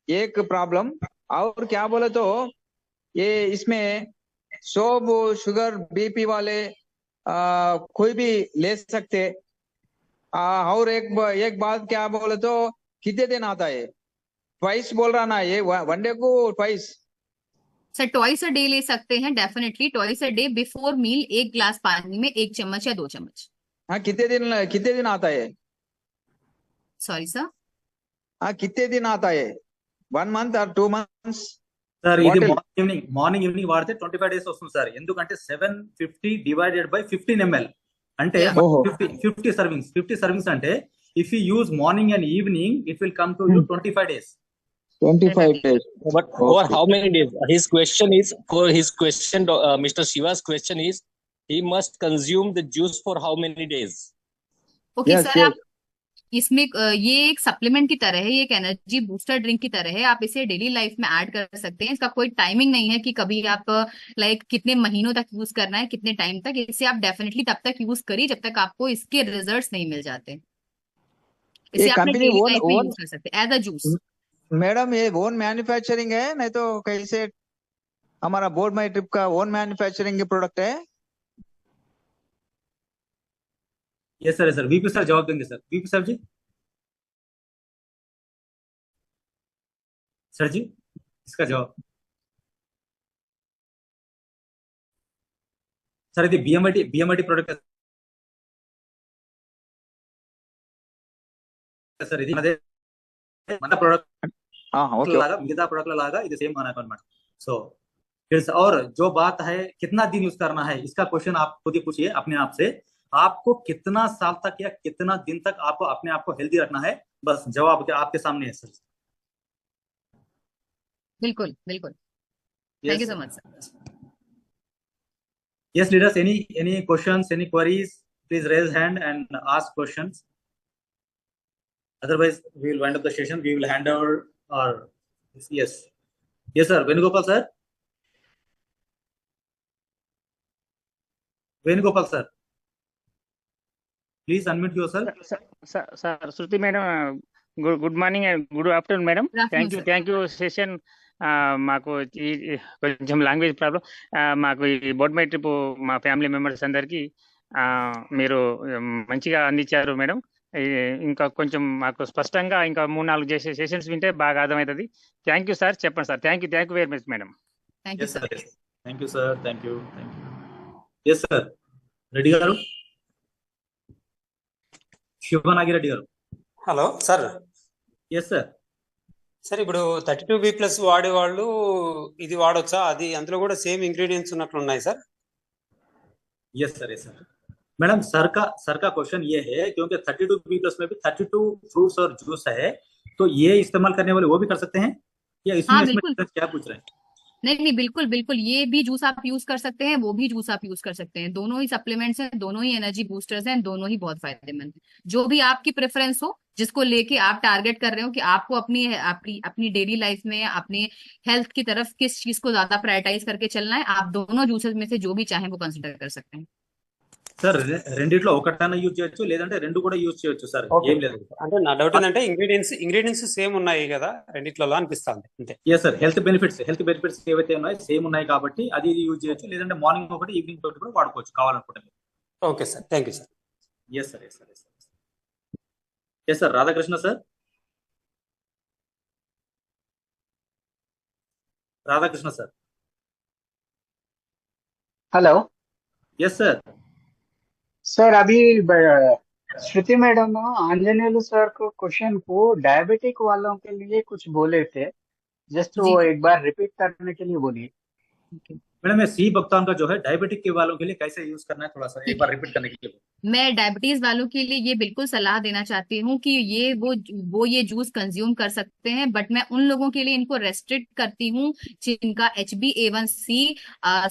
एक प्रॉब्लम। और क्या बोले तो ये इसमें सब शुगर BP वाले कोई भी ले सकते। और एक बात क्या बोले तो कितने दिन आता है? ट्वाइस बोल रहा ना, ये वन डे को twice? Sir twice a day ले सकते हैं, definitely twice a day. Before meal 1 glass पानी में 1 चम्मच या 2 चम्मच। हाँ, कितने दिन आता है? Sorry sir. हाँ, कितने दिन आता है? 1 month और 2 months? సార్ ఇది Bottle. మార్నింగ్ ఈవినింగ్ వాడితే 25 days వస్తుంది సార్. ఎందుకంటే 750 డివైడెడ్ బై 15 ml అంటే Yeah. 50 servings అంటే if you use morning and evening it will come to you 25 days. 25 days. But over how many days? His question is, Mr. Shiva's question is, he must consume the juice for how many days? Okay Yes, sir, yes. आप इसमें ये एक सप्लीमेंट की तरह है, ये एक एनर्जी बूस्टर ड्रिंक की तरह है। आप इसे डेली लाइफ में ऐड कर सकते हैं। इसका कोई टाइमिंग नहीं है कि कभी आप लाइक कितने महीनों तक यूज करना है, कितने टाइम तक। इसे आप डेफिनेटली तब तक यूज करिए जब तक आपको इसके रिजल्ट्स नहीं मिल जाते। इसे ये आप कंपनी डेली ओन लाइफ में ओन यूज कर सकते हैं एज अ जूस। मैडम, ये ओन मैन्युफैक्चरिंग है नहीं तो कैसे? हमारा बोर्ड माई ट्रिप का ओन मैन्युफैक्चरिंग के प्रोडक्ट है? Yes sir, sir VP sir जवाब देंगे। सर वीपी सर जी, सर जी इसका जवाब. సార్ ఇది బిఎంఐటి ప్రొడక్ట్ సార్. ఇది అదే మన ప్రొడక్ట్ ओके। लागा, मिगता प्रोडक्ट लागा ఇది సేమ్ అనమాట. సో फिर और जो बात है कितना दिन यूज करना है, इसका क्वेश्चन आप खुद ही पूछिए अपने आप से. आपको कितना साल तक या कितना दिन तक आपको अपने आप को हेल्दी रखना है, बस जवाब आपके सामने है सर. बिल्कुल बिल्कुल। Thank you so much sir. Yes, leaders, any questions, any queries, please raise hand and ask questions. Otherwise, we will wind up the session. We will hand over our yes, sir. Venugopal sir. Venugopal sir, please unmute yourself. Sir, Shruti madam, good morning and good afternoon madam. Good afternoon, Thank you session. మాకు కొంచెం లాంగ్వేజ్ ప్రాబ్లం. మాకు ఈ బోర్డ్ మై ట్రిప్ మా ఫ్యామిలీ మెంబర్స్ అందరికి మీరు మంచిగా అందించారు మేడం. ఇంకా కొంచెం మాకు స్పష్టంగా ఇంకా 3-4 సెషన్స్ వింటే బాగా అర్థమవుతుంది. Thank you sir. చెప్పండి సార్. Thank you very much madam. Thank you Yes, sir. sir. Yes. Thank you, sir. Thank you. Thank you. Yes, sir. Reddy గారు, శివనాగిరెడ్డి గారు. Hello sir. Yes sir. Sir ఇప్పుడు 32B+ వాడేవాళ్ళు ఇది వాడొచ్చా? అది అందులో కూడా సేమ్ ఇంగ్రీడియంట్స్ ఉన్నట్లు ఉన్నాయి sir. Yes sir, yes sir. Madam sir का क्वेश्चन ये है क्योंकि 32B+ में भी 32 फ्रूट्स और जूस है, तो ये इस्तेमाल करने वाले वो भी कर सकते हैं या इसमें हाँ, इसमें बिल्कुल। क्या पूछ रहे हैं? नहीं, बिल्कुल बिल्कुल, ये भी जूस आप यूज कर सकते हैं, वो भी जूस आप यूज कर सकते हैं। दोनों ही सप्लीमेंट्स हैं, दोनों ही एनर्जी बूस्टर्स हैं, दोनों ही बहुत फायदेमंद हैं। जो भी आपकी प्रेफरेंस हो, जिसको लेके आप टारगेट कर रहे हो कि आपको अपनी अपनी अपनी डेली लाइफ में अपने हेल्थ की तरफ किस चीज को ज्यादा प्रायोरिटाइज करके चलना है, आप दोनों जूसेस में से जो भी चाहें वो कंसिडर कर सकते हैं। సార్ రెండిట్లో ఒకటైనా యూజ్ చేయొచ్చు, లేదంటే రెండు కూడా యూజ్ చేయొచ్చు సార్, ఏం లేదు. అంటే నా డౌట్ ఏంటంటే ఇంగ్రీడియంట్స్ సేమ్ ఉన్నాయి కదా రెండిట్లో అనిపిస్తుంది అంతే. Yes sir. హెల్త్ బెనిఫిట్స్ ఏవైతే ఉన్నాయో సేమ్ ఉన్నాయి కాబట్టి అది యూజ్ చేయొచ్చు, లేదంటే మార్నింగ్ ఒకటి ఈవినింగ్ ఒకటి కూడా వాడుకోవచ్చు కావాలనుకుంటే. Okay sir. Thank you sir. Yes sir, yes sir, yes sir. Yes sir. Radhakrishna sir. Radhakrishna sir. Hello yes sir. Sir, अभी श्रुति मैडम आंजनेयलु सर को क्वेश्चन को डायबिटिक वालों के लिए कुछ बोले थे, जस्ट जी। वो एक बार रिपीट करने के लिए बोलिए। मैडम ये सी भक्तान का जो है डायबिटिक के वालों के लिए कैसे यूज करना है, थोड़ा सा एक बार रिपीट करने के लिए. मैं डायबिटीज वालों के लिए ये बिल्कुल सलाह देना चाहती हूँ कि ये वो ये जूस कंज्यूम कर सकते हैं, बट मैं उन लोगों के लिए इनको रेस्ट्रिक्ट करती हूँ जिनका HbA1c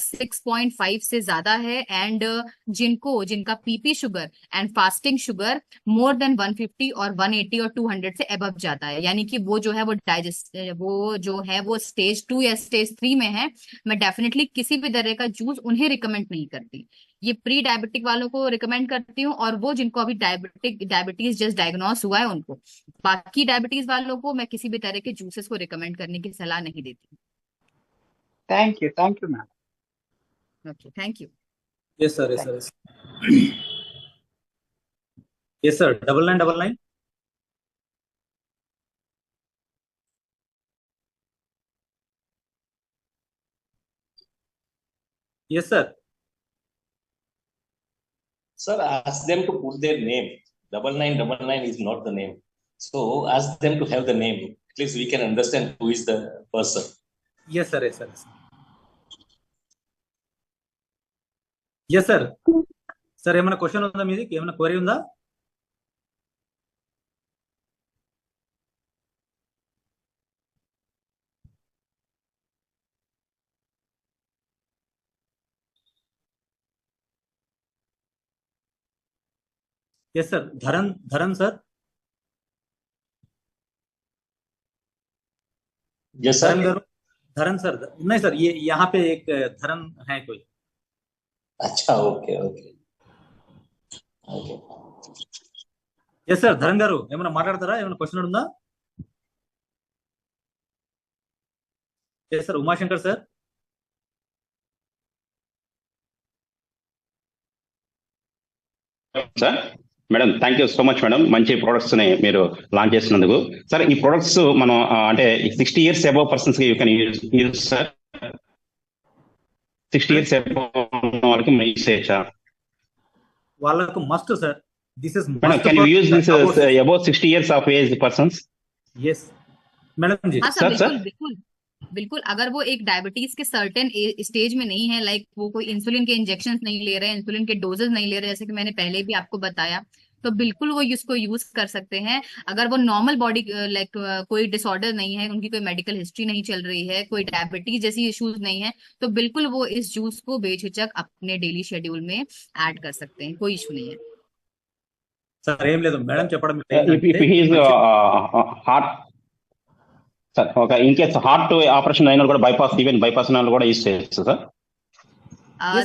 6.5 से ज्यादा है, एंड जिनका PP sugar and fasting sugar more than 150 और 180 और 200 से अबव जाता है, यानी कि वो जो है वो स्टेज 2 या स्टेज 3 में है। मैं डेफिनेटली किसी भी तरह का जूस उन्हें रिकमेंड नहीं करती। ये प्री डायबिटिक वालों को रिकमेंड करती हूँ, और वो जिनको अभी डायबिटीज जस्ट डायग्नोस हुआ है उनको। बाकी डायबिटीज वालों को मैं किसी भी तरह के जूसेस को रिकमेंड करने की सलाह नहीं देती। Thank you ma'am. Okay, thank you. Yes sir, yes sir, yes sir. 9999. Yes, sir. Sir, ask them to put their name. 9999 is not the name. So ask them to have the name. At least we can understand who is the person. Yes, sir. Yes, sir. Yes, sir. Sir, ఏమైనా క్వశ్చన్ ఉందా మీది? ఏమైనా క్వరీ ఉందా? Yes sir. धरन सर. Yes, sir. धरन सर नहीं सर, ये यहाँ पे एक धरन है कोई. अच्छा, ओके. Yes sir. ధరన్ గారు ఏమైనా మాట్లాడతారా? ఏమైనా క్వశ్చన్ ఉందా? Yes sir. Umashankar sir. Sir madam, thank you so much madam. మంచి ప్రొడక్ట్స్ ని మీరు లాంచ్ చేసినందుకు. సార్ ఈ ప్రొడక్ట్స్ మనం అంటే 60 years అబౌవ్ పర్సన్స్ కి you can use sir. 60 years above వాళ్ళకి యూజ్ చేయొచ్చా? వాళ్ళకు must sir. This is madam, can you use this above 60 years of age persons? Yes madam जी. हाँ सर, बिल्कुल. अगर वो एक डायबिटीज के सर्टेन स्टेज में नहीं है, लाइक वो कोई इंसुलिन के इंजेक्शन नहीं ले रहे हैं, इंसुलिन के डोजेस नहीं ले रहे, जैसे कि मैंने पहले भी आपको बताया, तो बिल्कुल वो इसको यूज कर सकते हैं। अगर वो नॉर्मल बॉडी लाइक कोई डिसऑर्डर नहीं है, उनकी कोई मेडिकल हिस्ट्री नहीं चल रही है, कोई डायबिटीज जैसी इश्यूज नहीं है, तो बिल्कुल वो इस जूस को बेझिझक अपने डेली शेड्यूल में ऐड कर सकते हैं, कोई इशू नहीं है. సార్ ఏం లేదు మేడం చెప్పడం. హార్ట్ సార్ ఒక ఇన్ కేస్ హార్ట్ ఆపరేషన్ అయినా కూడా బైపాస్ కూడా యూజ్ చేయొచ్చు సార్.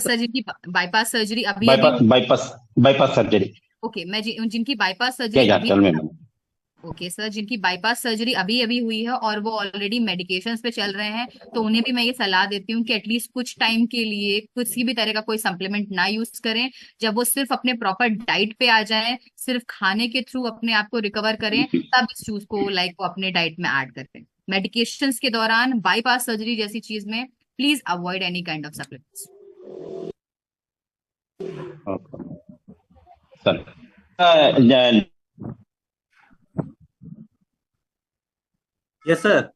सर जिनकी बाईपास सर्जरी अभी बाईपास सर्जरी. ओके, मैं जिनकी बाईपास सर्जरी ओके सर, जिनकी बाईपास सर्जरी अभी अभी हुई है और वो ऑलरेडी मेडिकेशंस पे चल रहे हैं, तो उन्हें भी मैं ये सलाह देती हूँ कि एटलीस्ट कुछ टाइम के लिए किसी भी तरह का कोई सप्लीमेंट ना यूज करें। जब वो सिर्फ अपने प्रॉपर डाइट पे आ जाएं, सिर्फ खाने के थ्रू अपने आप को रिकवर करें, तब इस चीज को वो अपने डाइट में ऐड करते हैं। मेडिकेशंस के दौरान बाईपास सर्जरी जैसी चीज में please avoid any kind of supplements. Sir yes sir.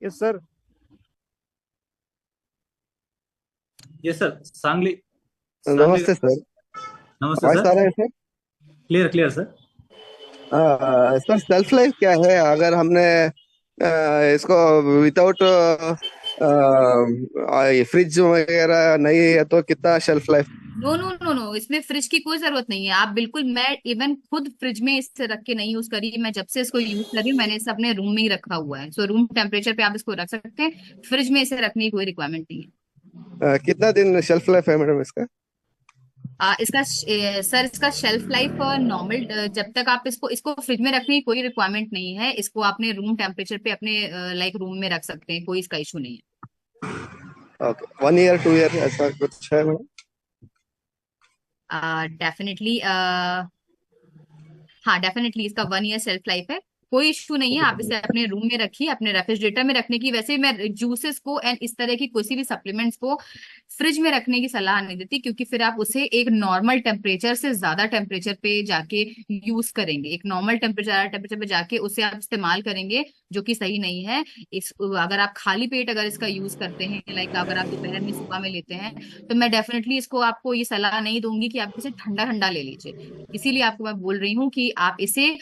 Yes sir. Yes sir. Sangli. नमस्ते सर। नमस्ते वॉइस सर। आ रहा है sir? Clear clear sir. Sir self life क्या है अगर हमने इसको विदाउट फ्रिज वगैरह नहीं है तो कितना shelf life? No no no no, इसमें फ्रिज की कोई जरूरत नहीं है। आप बिल्कुल, मैं इवन खुद फ्रिज में इसे रख के नहीं यूज करी। मैं जब से इसको यूज कर रही हूँ मैंने इसे अपने रूम में ही रखा हुआ है। सो रूम टेम्परेचर पे आप इसको रख सकते हैं, फ्रिज में इसे रखने की कोई रिक्वायरमेंट नहीं है। कितना दिन शेल्फ लाइफ है मैडम इसका? सर इसका शेल्फ लाइफ नॉर्मल, जब तक आप इसको फ्रिज में रखने की कोई रिक्वायरमेंट नहीं है। इसको अपने रूम टेम्परेचर पे अपने रूम में रख सकते हैं, कोई इसका इशू नहीं है। ओके, 1 ईयर 2 ईयर ऐसा कुछ है मैडम? डेफिनेटली हाँ, डेफिनेटली इसका 1 ईयर सेल्फ लाइफ है, कोई इशू नहीं है। आप इसे अपने रूम में रखिए, अपने रेफ्रिजरेटर में रखने की। वैसे मैं जूसेस को एंड इस तरह की किसी भी सप्लीमेंट्स को फ्रिज में रखने की सलाह नहीं देती, क्योंकि फिर आप उसे एक नॉर्मल टेम्परेचर से ज्यादा टेम्परेचर पे जाके यूज करेंगे। एक नॉर्मल टेम्परेचर पे जाके उसे आप इस्तेमाल करेंगे, जो कि सही नहीं है। अगर आप खाली पेट अगर इसका यूज करते हैं, अगर आप दोपहर में सुबह में लेते हैं, तो मैं डेफिनेटली आपको ये सलाह नहीं दूंगी कि आप इसे ठंडा ठंडा ले लीजिए। इसीलिए आपको मैं बोल रही हूँ कि आप इसे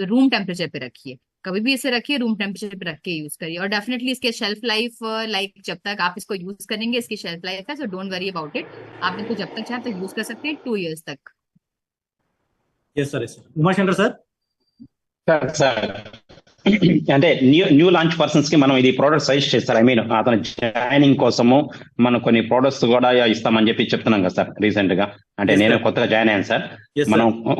रूम टेम्परेचर पे रखिए, कभी भी इसे रखिए रूम टेम्परेचर पे रख के यूज करिए। और डेफिनेटली इसके शेल्फ लाइफ जब तक आप इसको यूज करेंगे इसकी शेल्फ लाइफ है, so don't worry about it. आप इसको जब तक चाहे तो यूज कर सकते हैं, 2 इयर्स तक। Yes sir. Umashankar sir. Sir అంటే న్యూ లాంచ్ పర్సన్స్ కి మనం ఇది ప్రోడక్ట్ సజెస్ట్ చేస్తారు. ఐ మీన్ అతను జాయినింగ్ కోసము మనం కొన్ని ప్రోడక్ట్స్ కూడా ఇస్తామని చెప్పి చెప్తున్నాం కదా సార్ రీసెంట్ గా. అంటే నేను కొత్తగా జాయిన్ అయ్యాను సార్.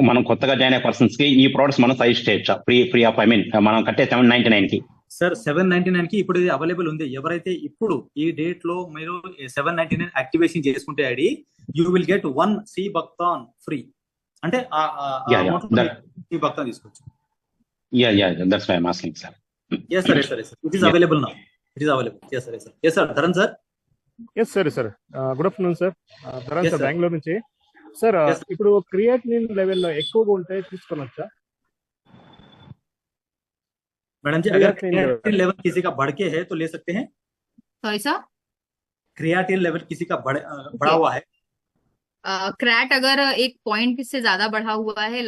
మనం కొత్తగా జాయిన్ అయ్యే పర్సన్స్ కి ఈ ప్రోడక్ట్స్ మనం సజెస్ట్ చేయొచ్చా ఫ్రీ ఆఫ్? ఐ మీన్ మనం కట్టే 799 కి. సార్ 799 కి ఇప్పుడు ఇది అవైలబుల్ ఉంది. ఎవరైతే ఇప్పుడు ఈ డేట్ లో మీరు 799 యాక్టివేషన్ చేసుకుంటే ఐడి, యూ విల్ గెట్ 1 సి బక్తాన్ ఫ్రీ. అంటే సి బక్తాన్ తీసుకోవచ్చు. Yeah, that's why I'm asking, sir. Yes, sir. It is available now. It is available. Yes, sir. Dharan, sir. Yes, sir. Good afternoon, sir. Dharan, sir, Bangalore నుంచి. Sir, ఇప్పుడు క్రియాటినిన్ లెవెల్ ఎక్కువగా ఉంటే తీసుకోవచ్చా? मैडम जी, अगर क्रिएटिन लेवल किसी का बढ़ के है तो ले सकते हैं. Sorry sir? क्रिएटिन लेवल किसी का बढ़ा हुआ है. क्रैट अगर एक पॉइंट से ज्यादा बढ़ा हुआ है,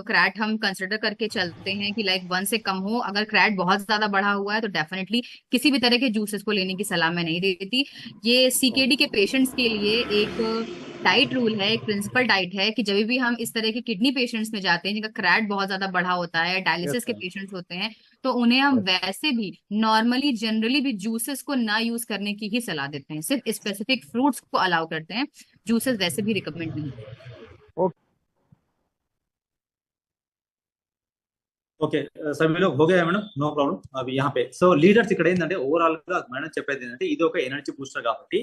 क्रैट हम कंसिडर करके चलते हैं कि 1 से कम हो। अगर क्रैट बहुत ज्यादा बढ़ा हुआ है तो डेफिनेटली किसी भी तरह के जूसेस को लेने की सलाह मैं नहीं देती। ये सीकेडी के पेशेंट्स के लिए एक डाइट रूल है, एक प्रिंसिपल डाइट है कि जब भी हम इस तरह के किडनी पेशेंट्स में जाते हैं जिनका क्रैट बहुत ज्यादा बढ़ा होता है, डायलिसिस के पेशेंट्स होते हैं, तो उन्हें हम वैसे भी नॉर्मली जनरली भी जूसेस को ना यूज करने की ही सलाह देते हैं। सिर्फ स्पेसिफिक फ्रूट्स को अलाउ करते हैं, जूसेस वैसे भी रिकमेंड नहीं। ఓకే సభ్యులు हो गया మేడం, నో ప్రాబ్లం. అవి यहाँ पे సో లీడర్స్ ఇక్కడ ఏంటంటే ఓవరాల్ గా మేడం చెప్పేది ఏంటంటే ఇది ఒక ఎనర్జీ బూస్టర్ కాబట్టి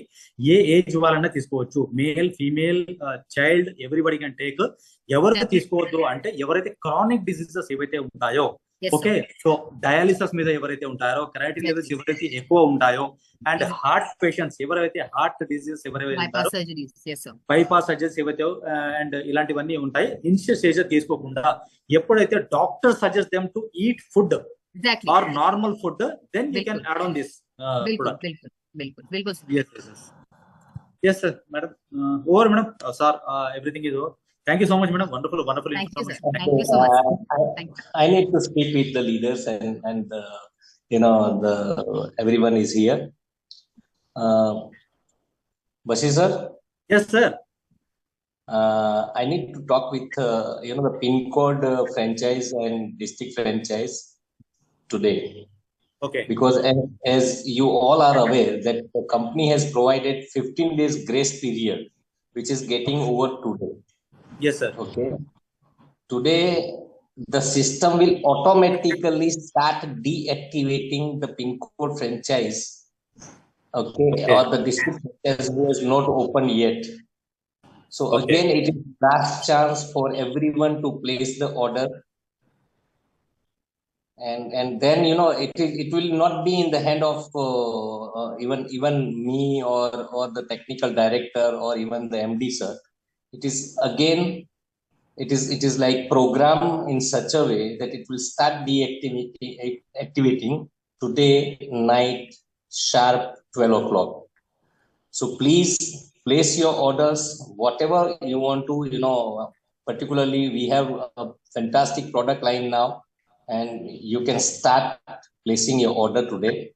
ఏ ఏజ్ వాళ్ళన్నా తీసుకోవచ్చు. Male female child everybody can take. ఎవరు తీసుకోవద్దు అంటే ఎవరైతే క్రానిక్ డిసీజెస్ ఏవైతే ఉంటాయో, ఓకే, సో డయాలిసిస్ మీద ఎవరైతే ఉంటారో, క్రియాటిన్ లెవెల్స్ ఎవరైతే ఎక్కువ ఉంటాయో, అండ్ హార్ట్ పేషెంట్స్ ఎవరైతే హార్ట్ డిసీజెస్ ఎవరైతే ఉంటారో, బైపాస్ సర్జరీస్ ఏవైతే అండ్ ఇలాంటివన్నీ ఉంటాయి, ఇనిషియల్ స్టేజ్ తీసుకోకుండా ఎప్పుడైతే doctor suggest them to eat food or normal food, then you can add on this product. बिल्कुल yes sir. madam over madam, sir, everything is over. Thank you so much, madam. Wonderful information. Thank you so much. I need to speak with the leaders and everyone is here. Bashir sir. Yes sir. I need to talk with the pin code franchise and district franchise today. Okay. Because as you all are aware that the company has provided 15 days grace period, which is getting over today. Yes sir. Okay. Today, the system will automatically start deactivating the pin code franchise, okay, or the district franchise who is not open yet. So again, it is last chance for everyone to place the order. And then, you know, it will not be in the hand of even me or the technical director or even the MD, sir. It is again, it is like program in such a way that it will start activating today night sharp 12 o'clock. So please place your orders, whatever you want to, you know, particularly we have a fantastic product line now, and you can start placing your order today.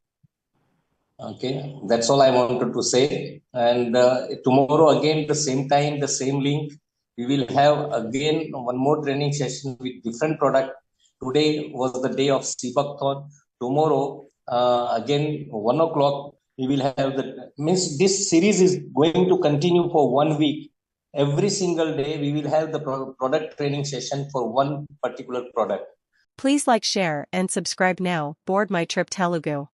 Okay, that's all I wanted to say. And tomorrow again, the same time, the same link, we will have again one more training session with different product. Today was the day of Seebuckthon. Tomorrow, again, 1 o'clock, we will have means this series is going to continue for 1 week. Every single day, we will have the product training session for one particular product. Please like, share, and subscribe now. Board My Trip Telugu.